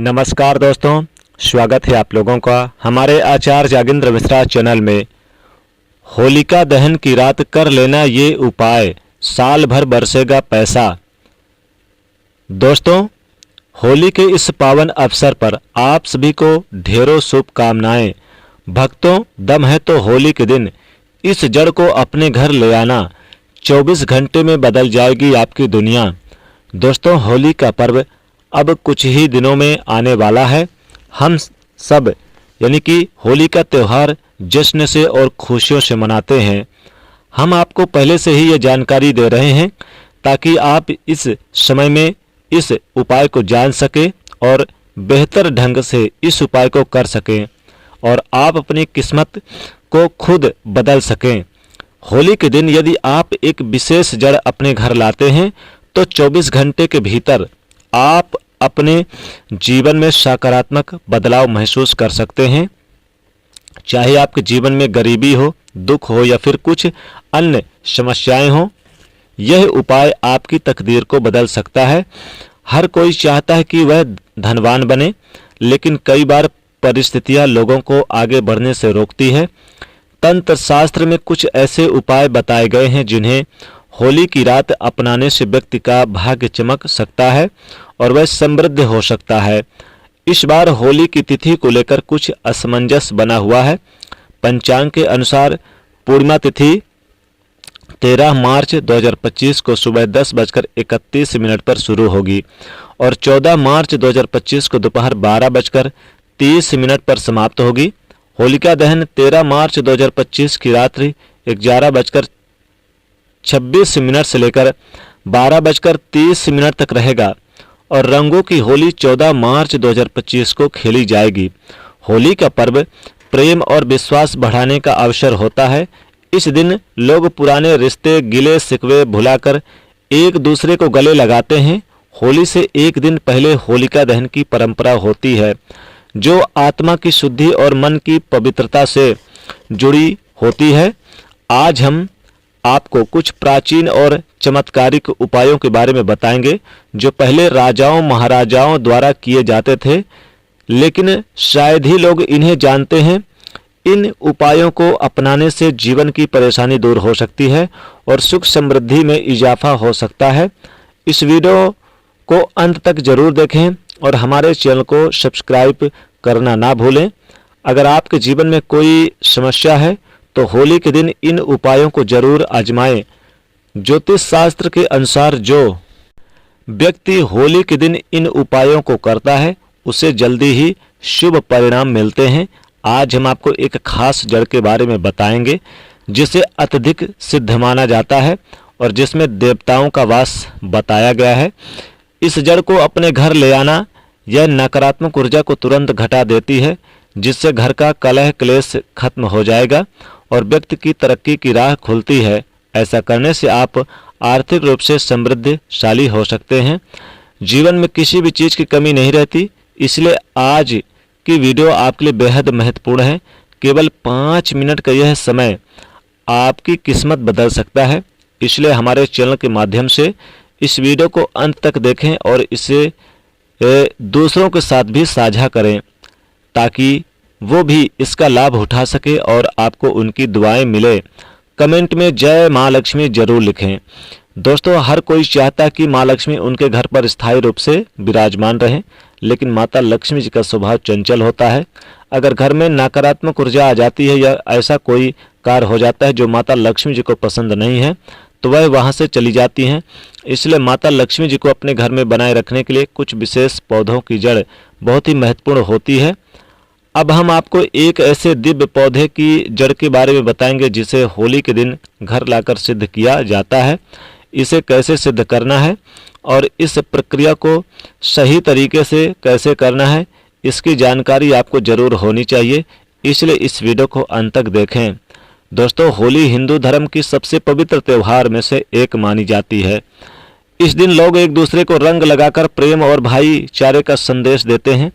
नमस्कार दोस्तों, स्वागत है आप लोगों का हमारे आचार्य जागेंद्र मिश्रा चैनल में। होलिका दहन की रात कर लेना ये उपाय, साल भर बरसेगा पैसा। दोस्तों, होली के इस पावन अवसर पर आप सभी को ढेरों शुभकामनाएं। भक्तों, दम है तो होली के दिन इस जड़ को अपने घर ले आना। 24 घंटे में बदल जाएगी आपकी दुनिया। दोस्तों, होली का पर्व अब कुछ ही दिनों में आने वाला है। हम सब यानी कि होली का त्यौहार जश्न से और खुशियों से मनाते हैं। हम आपको पहले से ही ये जानकारी दे रहे हैं ताकि आप इस समय में इस उपाय को जान सकें और बेहतर ढंग से इस उपाय को कर सकें और आप अपनी किस्मत को खुद बदल सकें। होली के दिन यदि आप एक विशेष जड़ अपने घर लाते हैं तो 24 घंटे के भीतर आप अपने जीवन में सकारात्मक बदलाव महसूस कर सकते हैं। चाहे आपके जीवन में गरीबी हो, दुख हो या फिर कुछ अन्य समस्याएं हो, यह उपाय आपकी तकदीर को बदल सकता है। हर कोई चाहता है कि वह धनवान बने, लेकिन कई बार परिस्थितियां लोगों को आगे बढ़ने से रोकती है। तंत्र शास्त्र में कुछ ऐसे उपाय बताए गए हैं जिन्हें होली की रात अपनाने से व्यक्ति का भाग्य चमक सकता है और वह समृद्ध हो सकता है। इस बार होली की तिथि को लेकर कुछ असमंजस बना हुआ है। पंचांग के अनुसार पूर्णिमा तिथि 13 मार्च 2025 को सुबह 10:31 पर शुरू होगी और 14 मार्च 2025 को दोपहर 12:30 पर समाप्त होगी। होलिका दहन 13 मार्च 2025 की रात्रि 11:26 से लेकर 12:30 तक रहेगा और रंगों की होली 14 मार्च 2025 को खेली जाएगी। होली का पर्व प्रेम और विश्वास बढ़ाने का अवसर होता है। इस दिन लोग पुराने रिश्ते, गिले शिकवे भुलाकर एक दूसरे को गले लगाते हैं। होली से एक दिन पहले होलिका दहन की परंपरा होती है जो आत्मा की शुद्धि और मन की पवित्रता से जुड़ी होती है। आज हम आपको कुछ प्राचीन और चमत्कारिक उपायों के बारे में बताएंगे जो पहले राजाओं महाराजाओं द्वारा किए जाते थे, लेकिन शायद ही लोग इन्हें जानते हैं। इन उपायों को अपनाने से जीवन की परेशानी दूर हो सकती है और सुख समृद्धि में इजाफा हो सकता है। इस वीडियो को अंत तक जरूर देखें और हमारे चैनल को सब्सक्राइब करना ना भूलें। अगर आपके जीवन में कोई समस्या है तो होली के दिन इन उपायों को जरूर आजमाएं। ज्योतिष शास्त्र के अनुसार जो व्यक्ति होली के दिन इन उपायों को करता है उसे जल्दी ही शुभ परिणाम मिलते हैं। आज हम आपको एक खास जड़ के बारे में बताएंगे जिसे अत्यधिक सिद्ध माना जाता है और जिसमें देवताओं का वास बताया गया है। इस जड़ को अपने घर ले आना, यह नकारात्मक ऊर्जा को तुरंत घटा देती है, जिससे घर का कलह क्लेश खत्म हो जाएगा और व्यक्ति की तरक्की की राह खुलती है। ऐसा करने से आप आर्थिक रूप से समृद्धशाली हो सकते हैं। जीवन में किसी भी चीज़ की कमी नहीं रहती। इसलिए आज की वीडियो आपके लिए बेहद महत्वपूर्ण है। केवल 5 मिनट का यह समय आपकी किस्मत बदल सकता है। इसलिए हमारे चैनल के माध्यम से इस वीडियो को अंत तक देखें और इसे दूसरों के साथ भी साझा करें ताकि वो भी इसका लाभ उठा सके और आपको उनकी दुआएं मिले। कमेंट में जय माँ लक्ष्मी जरूर लिखें। दोस्तों, हर कोई चाहता है कि माँ लक्ष्मी उनके घर पर स्थायी रूप से विराजमान रहें, लेकिन माता लक्ष्मी जी का स्वभाव चंचल होता है। अगर घर में नकारात्मक ऊर्जा आ जाती है या ऐसा कोई कार्य हो जाता है जो माता लक्ष्मी जी को पसंद नहीं है तो वह वहाँ से चली जाती हैं। इसलिए माता लक्ष्मी जी को अपने घर में बनाए रखने के लिए कुछ विशेष पौधों की जड़ बहुत ही महत्वपूर्ण होती है। अब हम आपको एक ऐसे दिव्य पौधे की जड़ के बारे में बताएंगे जिसे होली के दिन घर लाकर सिद्ध किया जाता है। इसे कैसे सिद्ध करना है और इस प्रक्रिया को सही तरीके से कैसे करना है, इसकी जानकारी आपको जरूर होनी चाहिए। इसलिए इस वीडियो को अंत तक देखें। दोस्तों, होली हिंदू धर्म की सबसे पवित्र त्यौहार में से एक मानी जाती है। इस दिन लोग एक दूसरे को रंग लगाकर प्रेम और भाईचारे का संदेश देते हैं।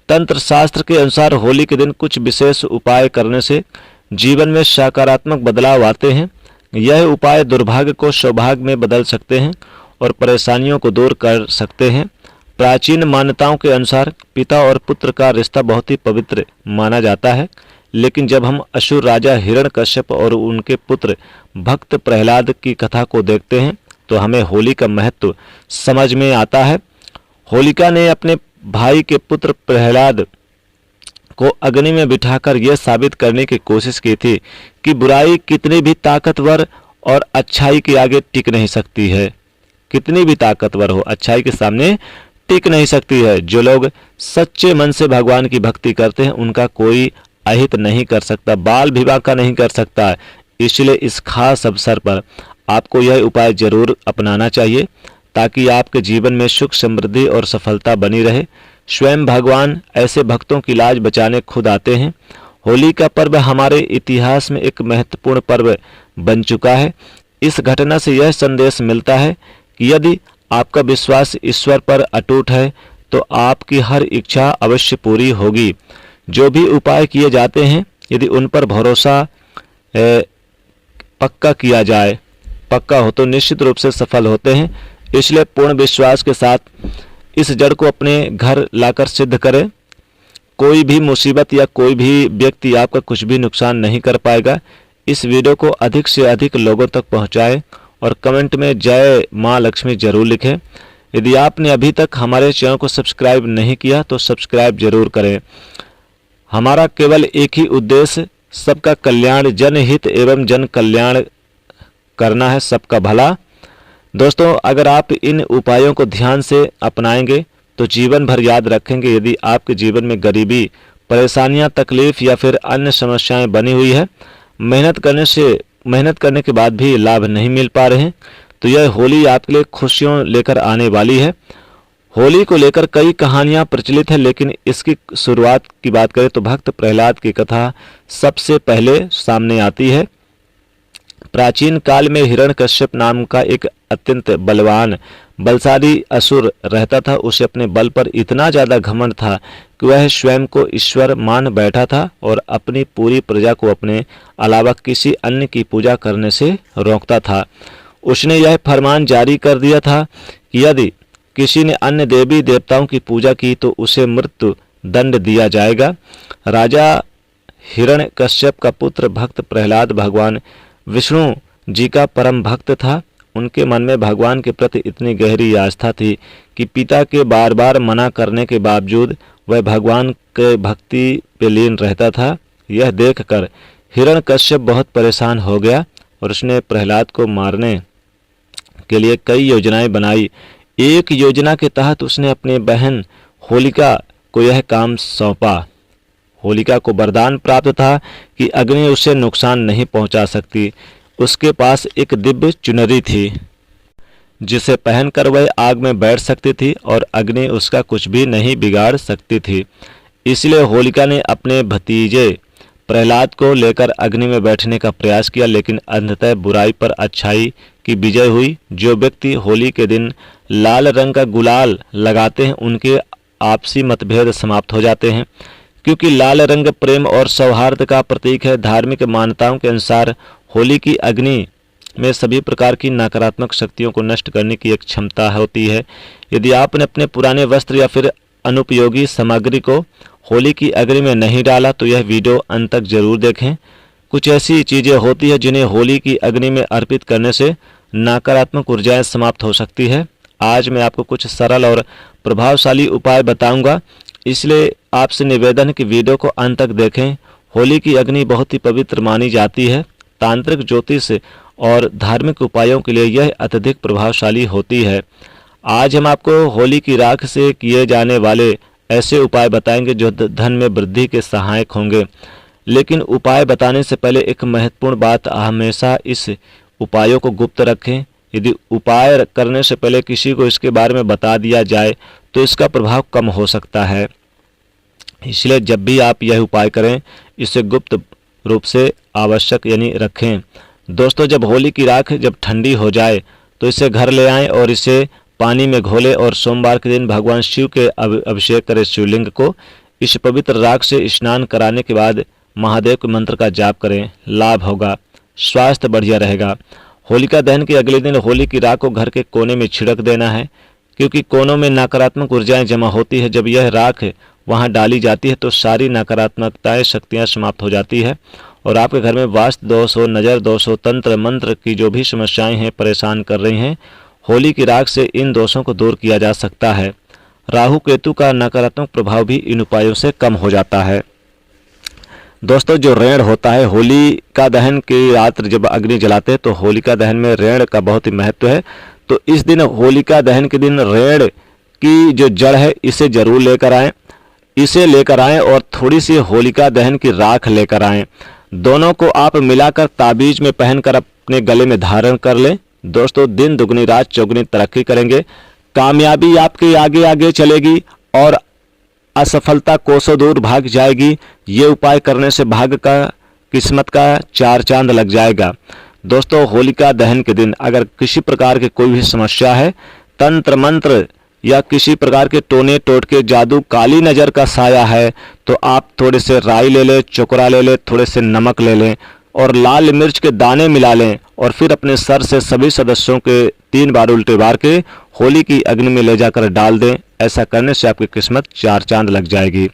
तंत्र शास्त्र के अनुसार होली के दिन कुछ विशेष उपाय करने से जीवन में सकारात्मक बदलाव आते हैं। यह उपाय दुर्भाग्य को सौभाग्य में बदल सकते हैं और परेशानियों को दूर कर सकते हैं। प्राचीन मान्यताओं के अनुसार पिता और पुत्र का रिश्ता बहुत ही पवित्र माना जाता है, लेकिन जब हम असुर राजा हिरण्यकश्यप और उनके पुत्र भक्त प्रहलाद की कथा को देखते हैं तो हमें होली का महत्व समझ में आता है। होलिका ने अपने भाई के पुत्र प्रहलाद को अग्नि में बिठाकर यह साबित करने की कोशिश की थी कि बुराई कितनी भी ताकतवर और अच्छाई के आगे टिक नहीं सकती है। कितनी भी ताकतवर हो, अच्छाई के सामने टिक नहीं सकती है। जो लोग सच्चे मन से भगवान की भक्ति करते हैं उनका कोई अहित नहीं कर सकता, बाल विवाह का नहीं कर सकता। इसलिए इस खास अवसर पर आपको यह उपाय जरूर अपनाना चाहिए ताकि आपके जीवन में सुख, समृद्धि और सफलता बनी रहे। स्वयं भगवान ऐसे भक्तों की लाज बचाने खुद आते हैं। होली का पर्व हमारे इतिहास में एक महत्वपूर्ण पर्व बन चुका है। इस घटना से यह संदेश मिलता है कि यदि आपका विश्वास ईश्वर पर अटूट है तो आपकी हर इच्छा अवश्य पूरी होगी। जो भी उपाय किए जाते हैं यदि उन पर भरोसा पक्का किया जाए, पक्का हो तो निश्चित रूप से सफल होते हैं। इसलिए पूर्ण विश्वास के साथ इस जड़ को अपने घर लाकर सिद्ध करें। कोई भी मुसीबत या कोई भी व्यक्ति आपका कुछ भी नुकसान नहीं कर पाएगा। इस वीडियो को अधिक से अधिक लोगों तक पहुंचाएं और कमेंट में जय मां लक्ष्मी जरूर लिखें। यदि आपने अभी तक हमारे चैनल को सब्सक्राइब नहीं किया तो सब्सक्राइब जरूर करें। हमारा केवल एक ही उद्देश्य सबका कल्याण, जनहित एवं जन कल्याण करना है, सबका भला। दोस्तों, अगर आप इन उपायों को ध्यान से अपनाएंगे तो जीवन भर याद रखेंगे। यदि आपके जीवन में गरीबी, परेशानियां, तकलीफ या फिर अन्य समस्याएं बनी हुई है, मेहनत करने के बाद भी लाभ नहीं मिल पा रहे हैं, तो यह होली आपके लिए खुशियों लेकर आने वाली है। होली को लेकर कई कहानियां प्रचलित है, लेकिन इसकी शुरुआत की बात करें तो भक्त प्रहलाद की कथा सबसे पहले सामने आती है। प्राचीन काल में हिरण्यकश्यप नाम का एक अत्यंत बलशाली असुर रहता था। उसे अपने बल पर इतना ज्यादा घमंड था कि वह स्वयं को ईश्वर मान बैठा था और अपनी पूरी प्रजा को अपने अलावा किसी अन्य की पूजा करने से रोकता था। उसने यह फरमान जारी कर दिया था कि यदि किसी ने अन्य देवी देवताओं की पूजा की तो उसे मृत्यु दंड दिया जाएगा। राजा हिरण्यकश्यप का पुत्र भक्त प्रहलाद भगवान विष्णु जी का परम भक्त था। उनके मन में भगवान के प्रति इतनी गहरी आस्था थी कि पिता के बार बार मना करने के बावजूद वह भगवान के भक्ति पे लीन रहता था। यह देखकर हिरण्यकश्यप बहुत परेशान हो गया और उसने प्रहलाद को मारने के लिए कई योजनाएं बनाई। एक योजना के तहत उसने अपनी बहन होलिका को यह काम सौंपा। होलिका को वरदान प्राप्त था कि अग्नि उसे नुकसान नहीं पहुंचा सकती। उसके पास एक दिव्य चुनरी थी जिसे पहनकर वह आग में बैठ सकती थी और अग्नि उसका कुछ भी नहीं बिगाड़ सकती थी। इसलिए होलिका ने अपने भतीजे प्रहलाद को लेकर अग्नि में बैठने का प्रयास किया, लेकिन अंततः बुराई पर अच्छाई की विजय हुई। जो व्यक्ति होली के दिन लाल रंग का गुलाल लगाते हैं उनके आपसी मतभेद समाप्त हो जाते हैं, क्योंकि लाल रंग प्रेम और सौहार्द का प्रतीक है। धार्मिक मान्यताओं के अनुसार होली की अग्नि में सभी प्रकार की नकारात्मक शक्तियों को नष्ट करने की एक क्षमता होती है। यदि आपने अपने पुराने वस्त्र या फिर अनुपयोगी सामग्री को होली की अग्नि में नहीं डाला तो यह वीडियो अंत तक जरूर देखें। कुछ ऐसी चीजें होती है जिन्हें होली की अग्नि में अर्पित करने से नकारात्मक ऊर्जाएं समाप्त हो सकती है। आज मैं आपको कुछ सरल और प्रभावशाली उपाय बताऊंगा, इसलिए आपसे निवेदन कि वीडियो को अंत तक देखें। होली की अग्नि बहुत ही पवित्र मानी जाती है। तांत्रिक, ज्योतिष और धार्मिक उपायों के लिए यह अत्यधिक प्रभावशाली होती है। आज हम आपको होली की राख से किए जाने वाले ऐसे उपाय बताएंगे जो धन में वृद्धि के सहायक होंगे। लेकिन उपाय बताने से पहले एक महत्वपूर्ण बात, हमेशा इस उपायों को गुप्त रखें। यदि उपाय करने से पहले किसी को इसके बारे में बता दिया जाए तो इसका प्रभाव कम हो सकता है। इसलिए जब भी आप यह उपाय करें इसे गुप्त रूप से आवश्यक यानी रखें। दोस्तों, जब होली की राख जब ठंडी हो जाए तो इसे घर ले आएं और इसे पानी में घोलें और सोमवार के दिन भगवान शिव के अभिषेक करें शिवलिंग को। इस पवित्र राख से स्नान कराने के बाद महादेव के मंत्र का जाप करें, लाभ होगा, स्वास्थ्य बढ़िया रहेगा। होलिका दहन के अगले दिन होली की राख को घर के कोने में छिड़क देना है। क्योंकि कोनों में नकारात्मक ऊर्जाएं जमा होती है। जब यह राख वहां डाली जाती है तो सारी नकारात्मकताएं शक्तियां समाप्त हो जाती है और आपके घर में वास्तु दोष हो, नज़र दोष हो, तंत्र मंत्र की जो भी समस्याएं हैं परेशान कर रही हैं, होली की राख से इन दोषों को दूर किया जा सकता है। राहु केतु का नकारात्मक प्रभाव भी इन उपायों से कम हो जाता है। दोस्तों, जो रेड़ होता है, होलिका दहन की रात जब अग्नि जलाते हैं तो होलिका दहन में रेड़ का बहुत ही महत्व है। तो इस दिन होलिका दहन के दिन रेड़ की जो जड़ है इसे जरूर लेकर आएं, इसे लेकर आएं और थोड़ी सी होलिका दहन की राख लेकर आएं। दोनों को आप मिलाकर ताबीज में पहनकर अपने गले में धारण कर लें। दोस्तों, दिन दुगनी रात चौगुनी तरक्की करेंगे, कामयाबी आपके आगे आगे चलेगी और असफलता कोसों दूर भाग जाएगी। ये उपाय करने से भाग्य का, किस्मत का चार चांद लग जाएगा। दोस्तों, होलिका दहन के दिन अगर किसी प्रकार की कोई भी समस्या है, तंत्र मंत्र या किसी प्रकार के टोने टोटके, जादू, काली नज़र का साया है, तो आप थोड़े से राई ले लें, चोकरा ले लें, थोड़े से नमक ले लें और लाल मिर्च के दाने मिला लें और फिर अपने सर से सभी सदस्यों के 3 बार उल्टे बार के होली की अग्नि में ले जाकर डाल दें। ऐसा करने से आपकी किस्मत चार चांद लग जाएगी।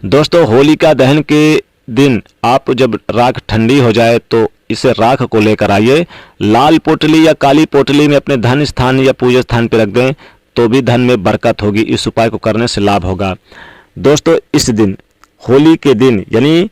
दोस्तों, होलिका दहन के दिन आप जब राख ठंडी हो जाए तो इसे राख को लेकर आइए, लाल पोटली या काली पोटली में अपने धन स्थान या पूजा स्थान पर रख दें तो भी धन में बरकत होगी। इस उपाय को करने से लाभ होगा। दोस्तों, इस दिन, होली के दिन यानी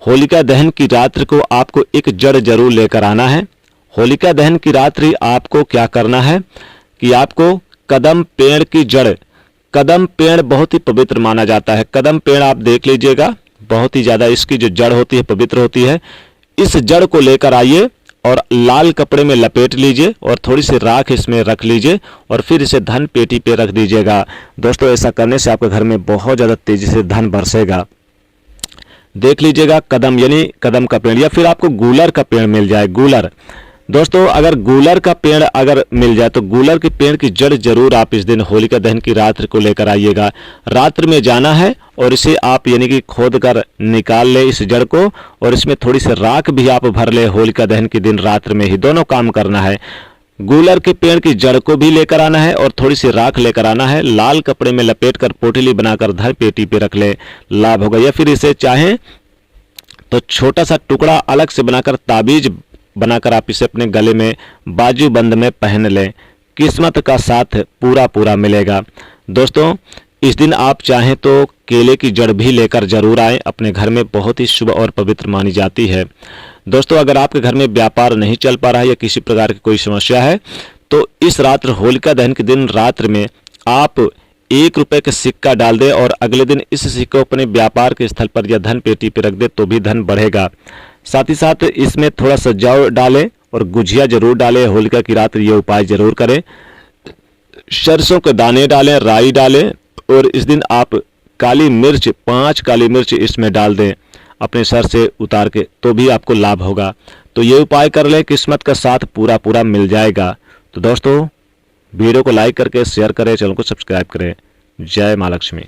होलिका दहन की रात्रि को आपको एक जड़ जरूर लेकर आना है। होलिका दहन की रात्रि आपको क्या करना है कि आपको कदम पेड़ की जड़, कदम पेड़ बहुत ही पवित्र माना जाता है। कदम पेड़ आप देख लीजिएगा, बहुत ही ज़्यादा इसकी जो जड़ होती है पवित्र होती है। इस जड़ को लेकर आइए और लाल कपड़े में लपेट लीजिए और थोड़ी सी राख इसमें रख लीजिए और फिर इसे धन पेटी पे रख दीजिएगा। दोस्तों, ऐसा करने से आपके घर में बहुत ज़्यादा तेजी से धन बरसेगा। देख लीजिएगा, कदम यानी कदम का पेड़ या फिर आपको गूलर का पेड़ मिल जाए, गूलर। दोस्तों, अगर गूलर का पेड़ अगर मिल जाए तो गूलर के पेड़ की जड़ जरूर आप इस दिन होलिका दहन की रात्रि को लेकर आइएगा। रात्रि में जाना है और इसे आप यानी कि खोद कर निकाल ले इस जड़ को और इसमें थोड़ी सी राख भी आप भर ले। होलिका दहन के दिन रात्रि में ही दोनों काम करना है। गूलर के पेड़ की जड़ को भी लेकर आना है और थोड़ी सी राख लेकर आना है। लाल कपड़े में लपेटकर पोटली बनाकर धन पेटी पे रख ले, लाभ होगा। या फिर इसे चाहें तो छोटा सा टुकड़ा अलग से बनाकर ताबीज बनाकर आप इसे अपने गले में बाजूबंद में पहन लें। किस्मत का साथ पूरा पूरा मिलेगा। दोस्तों, इस दिन आप चाहें तो केले की जड़ भी लेकर जरूर आएं, अपने घर में बहुत ही शुभ और पवित्र मानी जाती है। दोस्तों, अगर आपके घर में व्यापार नहीं चल पा रहा है या किसी प्रकार की कोई समस्या है तो इस रात्र होलिका दहन के दिन रात्र में आप 1 रुपये का सिक्का डाल दें और अगले दिन इस सिक्के को अपने व्यापार के स्थल पर या धन पेटी पर रख दे तो भी धन बढ़ेगा। साथ ही साथ इसमें थोड़ा सा जौ डालें और गुझिया जरूर डालें। होलिका की रात ये उपाय जरूर करें। सरसों के दाने डालें, राई डालें और इस दिन आप काली मिर्च, 5 काली मिर्च इसमें डाल दें अपने सर से उतार के, तो भी आपको लाभ होगा। तो ये उपाय कर लें, किस्मत का साथ पूरा पूरा मिल जाएगा। तो दोस्तों, वीडियो को लाइक करके शेयर करें, चैनल को सब्सक्राइब करें। जय माँ लक्ष्मी।